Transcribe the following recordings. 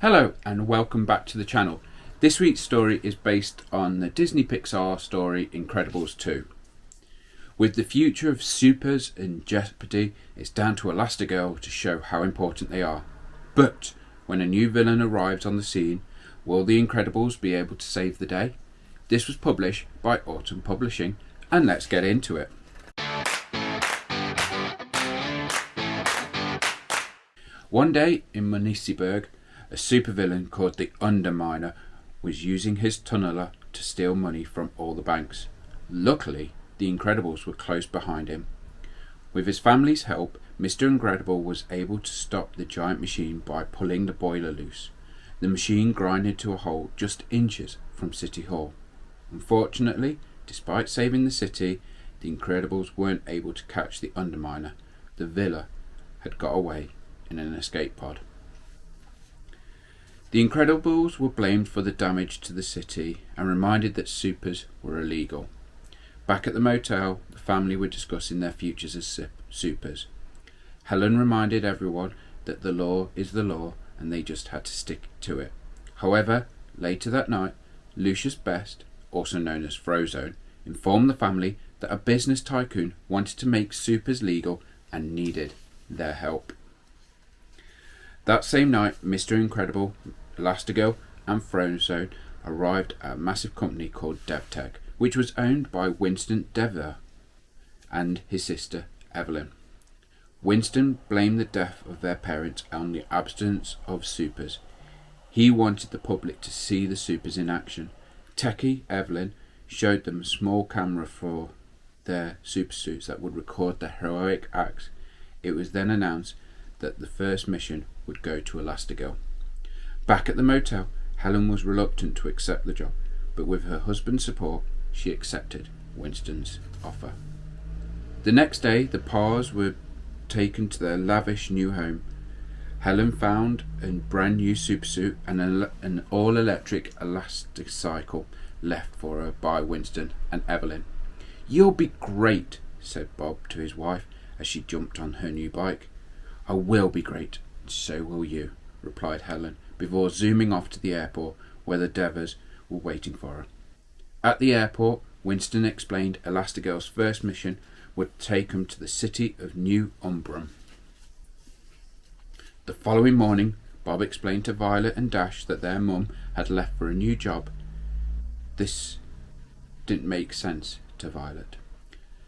Hello and welcome back to the channel. This week's story is based on the Disney Pixar story Incredibles 2. With the future of supers and jeopardy, it's down to Elastigirl to show how important they are. But when a new villain arrives on the scene, will the Incredibles be able to save the day? This was published by Autumn Publishing, and let's get into it. One day in Municiberg, a supervillain called the Underminer was using his tunneler to steal money from all the banks. Luckily, the Incredibles were close behind him. With his family's help, Mr. Incredible was able to stop the giant machine by pulling the boiler loose. The machine grinded to a halt just inches from City Hall. Unfortunately, despite saving the city, the Incredibles weren't able to catch the Underminer. The villain had got away in an escape pod. The Incredibles were blamed for the damage to the city and reminded that supers were illegal. Back at the motel, the family were discussing their futures as supers. Helen reminded everyone that the law is the law and they just had to stick to it. However, later that night, Lucius Best, also known as Frozone, informed the family that a business tycoon wanted to make supers legal and needed their help. That same night, Mr. Incredible, Elastigirl and Frozone arrived at a massive company called DevTech, which was owned by Winston Dever and his sister Evelyn. Winston blamed the death of their parents on the absence of supers. He wanted the public to see the supers in action. Techie Evelyn showed them a small camera for their super suits that would record their heroic acts. It was then announced that the first mission would go to Elastigirl. Back at the motel, Helen was reluctant to accept the job, but with her husband's support, she accepted Winston's offer. The next day, the Parrs were taken to their lavish new home. Helen found a brand new supersuit and an all-electric Elasticycle left for her by Winston and Evelyn. "You'll be great," said Bob to his wife as she jumped on her new bike. "I will be great, and so will you," replied Helen, before zooming off to the airport where the Devers were waiting for her. At the airport, Winston explained Elastigirl's first mission would take him to the city of New Umbrum. The following morning, Bob explained to Violet and Dash that their mum had left for a new job. This didn't make sense to Violet.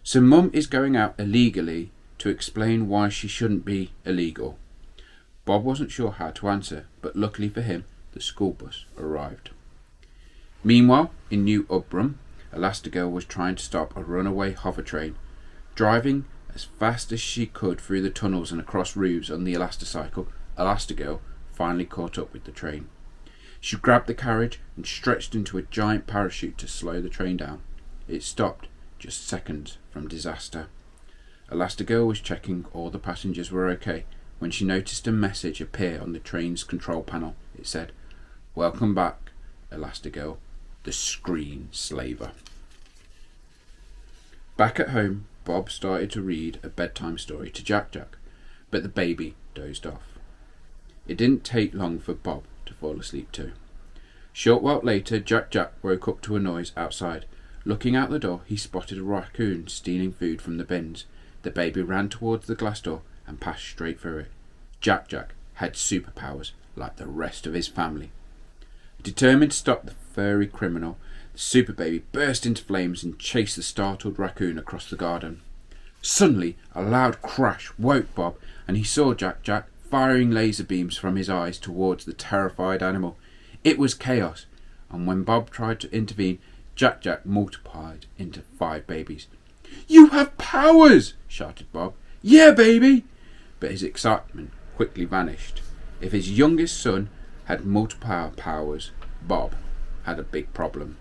"So Mum is going out illegally to explain why she shouldn't be illegal." Bob wasn't sure how to answer, but luckily for him, the school bus arrived. Meanwhile, in New Umbrum, Elastigirl was trying to stop a runaway hover train. Driving as fast as she could through the tunnels and across roofs on the Elasticycle, Elastigirl finally caught up with the train. She grabbed the carriage and stretched into a giant parachute to slow the train down. It stopped just seconds from disaster. Elastigirl was checking all the passengers were okay when she noticed a message appear on the train's control panel. It said, "Welcome back, Elastigirl, the Screen Slaver." Back at home, Bob started to read a bedtime story to Jack Jack, but the baby dozed off. It didn't take long for Bob to fall asleep too. Short while later, Jack Jack woke up to a noise outside. Looking out the door, he spotted a raccoon stealing food from the bins. The baby ran towards the glass door and passed straight through it. Jack Jack had superpowers like the rest of his family. Determined to stop the furry criminal, the super baby burst into flames and chased the startled raccoon across the garden. Suddenly, a loud crash woke Bob, and he saw Jack Jack firing laser beams from his eyes towards the terrified animal. It was chaos, and when Bob tried to intervene, Jack Jack multiplied into 5 babies. "You have powers!" shouted Bob. "Yeah, baby!" But his excitement quickly vanished. If his youngest son had multiple powers, Bob had a big problem.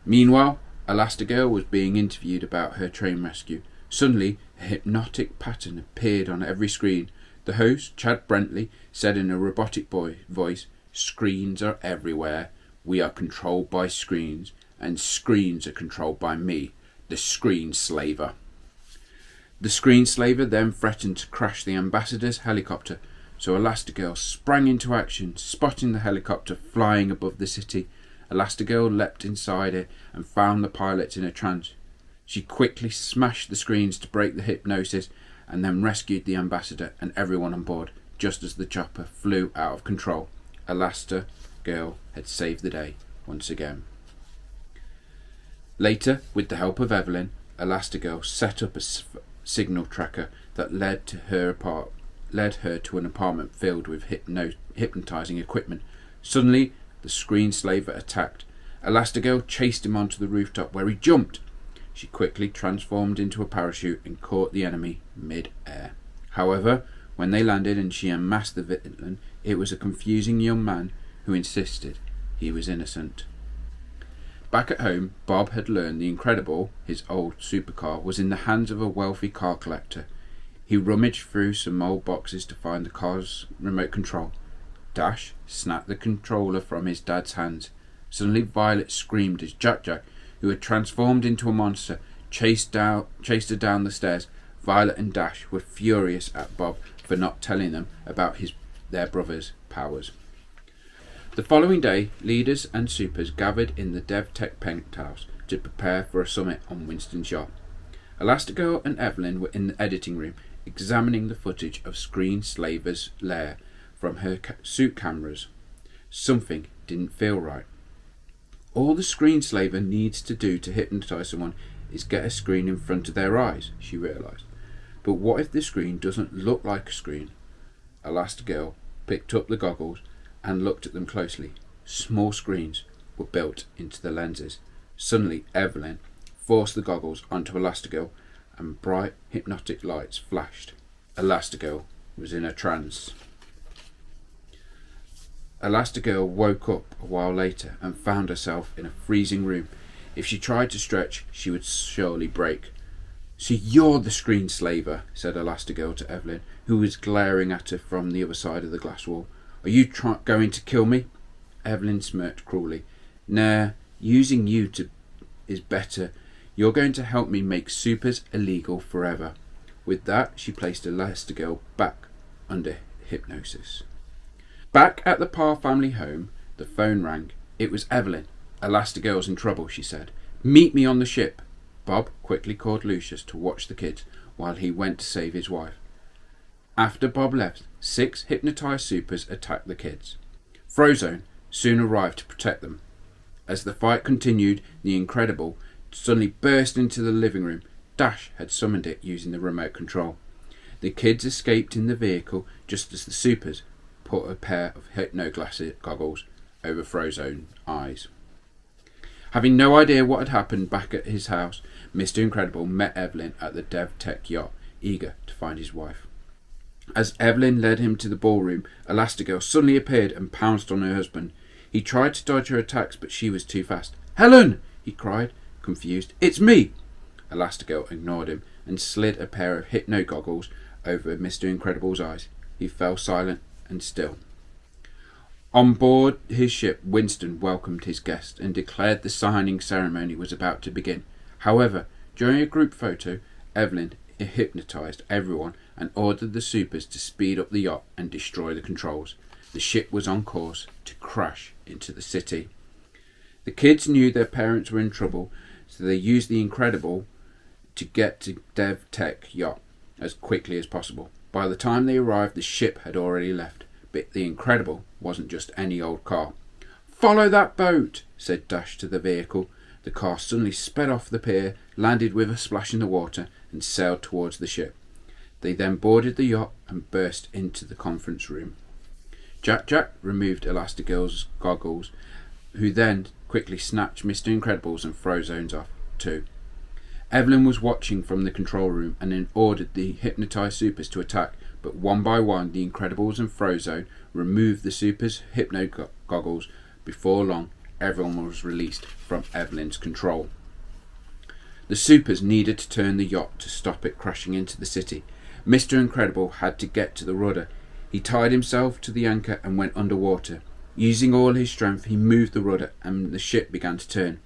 Meanwhile, Elastigirl was being interviewed about her train rescue. Suddenly, a hypnotic pattern appeared on every screen. The host, Chad Brentley, said in a robotic voice, "Screens are everywhere. We are controlled by screens, and screens are controlled by me, the Screen Slaver." The Screen Slaver then threatened to crash the ambassador's helicopter. so Elastigirl sprang into action, spotting the helicopter flying above the city. Elastigirl leapt inside it and found the pilots in a trance. She quickly smashed the screens to break the hypnosis and then rescued the ambassador and everyone on board just as the chopper flew out of control. Elastigirl had saved the day once again. Later, with the help of Evelyn, Elastigirl set up a signal tracker that led her to an apartment filled with hypnotizing equipment. Suddenly, the screenslaver attacked. Elastigirl chased him onto the rooftop where he jumped. She quickly transformed into a parachute and caught the enemy mid-air. However, when they landed and she unmasked the villain, it was a confusing young man who insisted he was innocent. Back at home, Bob had learned the Incredible, his old supercar, was in the hands of a wealthy car collector. He rummaged through some old boxes to find the car's remote control. Dash snapped the controller from his dad's hands. Suddenly Violet screamed as Jack, who had transformed into a monster, chased her down the stairs. Violet and Dash were furious at Bob for not telling them about their brother's powers. The following day, leaders and supers gathered in the DevTech penthouse to prepare for a summit on Winston's yacht. Elastigirl and Evelyn were in the editing room, examining the footage of Screenslaver's lair from her suit cameras. Something didn't feel right. All the Screenslaver needs to do to hypnotise someone is get a screen in front of their eyes, she realised. But what if the screen doesn't look like a screen? Elastigirl picked up the goggles and looked at them closely. Small screens were built into the lenses. Suddenly, Evelyn forced the goggles onto Elastigirl and bright hypnotic lights flashed. Elastigirl was in a trance. Elastigirl woke up a while later and found herself in a freezing room. If she tried to stretch, she would surely break. "So you're the Screenslaver," said Elastigirl to Evelyn, who was glaring at her from the other side of the glass wall. "Are you going to kill me?" Evelyn smirked cruelly. "Nah, using you is better. You're going to help me make supers illegal forever." With that, she placed Elastigirl back under hypnosis. Back at the Parr family home, the phone rang. It was Evelyn. "Elastigirl's in trouble," she said. "Meet me on the ship." Bob quickly called Lucius to watch the kids while he went to save his wife. After Bob left, 6 hypnotised supers attacked the kids. Frozone soon arrived to protect them. As the fight continued, the Incredible suddenly burst into the living room. Dash had summoned it using the remote control. The kids escaped in the vehicle just as the supers put a pair of hypno-glass goggles over Frozone's eyes. Having no idea what had happened back at his house, Mr. Incredible met Evelyn at the DevTech yacht, eager to find his wife. As Evelyn led him to the ballroom, Elastigirl suddenly appeared and pounced on her husband. He tried to dodge her attacks, but she was too fast. "Helen!" he cried, confused. "It's me!" Elastigirl ignored him and slid a pair of hypno goggles over Mr. Incredible's eyes. He fell silent and still. On board his ship, Winston welcomed his guest and declared the signing ceremony was about to begin. However, during a group photo, Evelyn hypnotised everyone and ordered the supers to speed up the yacht and destroy the controls. The ship was on course to crash into the city. The kids knew their parents were in trouble, so they used the Incredible to get to DevTech yacht as quickly as possible. By the time they arrived, the ship had already left, but the Incredible wasn't just any old car. "Follow that boat," said Dash to the vehicle. The car suddenly sped off the pier, landed with a splash in the water, and sailed towards the ship. They then boarded the yacht and burst into the conference room. Jack removed Elastigirl's goggles, who then quickly snatched Mr. Incredible's and Frozone's off too. Evelyn was watching from the control room and then ordered the hypnotised supers to attack, but one by one the Incredibles and Frozone removed the supers' hypno goggles. Before long, everyone was released from Evelyn's control. The supers needed to turn the yacht to stop it crashing into the city. Mr. Incredible had to get to the rudder. He tied himself to the anchor and went underwater. Using all his strength, he moved the rudder and the ship began to turn.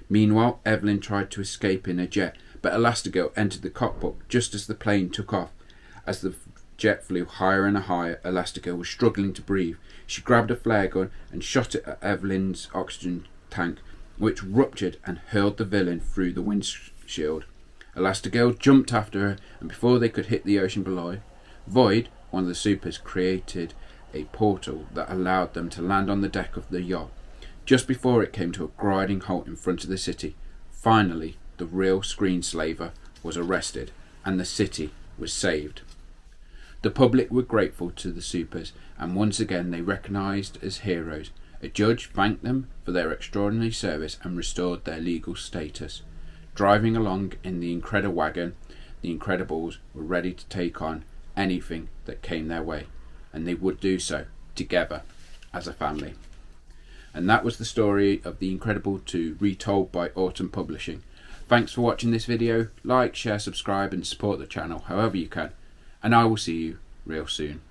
Meanwhile, Evelyn tried to escape in a jet, but Elastigirl entered the cockpit just as the plane took off. As the jet flew higher and higher. Elastigirl was struggling to breathe. She grabbed a flare gun and shot it at Evelyn's oxygen tank, which ruptured and hurled the villain through the windshield. Elastigirl jumped after her, and before they could hit the ocean below, Void, one of the supers, created a portal that allowed them to land on the deck of the yacht. Just before it came to a grinding halt in front of the city, finally the real screenslaver was arrested and the city was saved. The public were grateful to the supers, and once again they recognised as heroes. A judge thanked them for their extraordinary service and restored their legal status. Driving along in the Incrediwagon, the Incredibles were ready to take on anything that came their way, and they would do so together as a family. And that was the story of The Incredible 2, retold by Autumn Publishing. Thanks for watching this video. Like, share, subscribe and support the channel however you can, and I will see you real soon.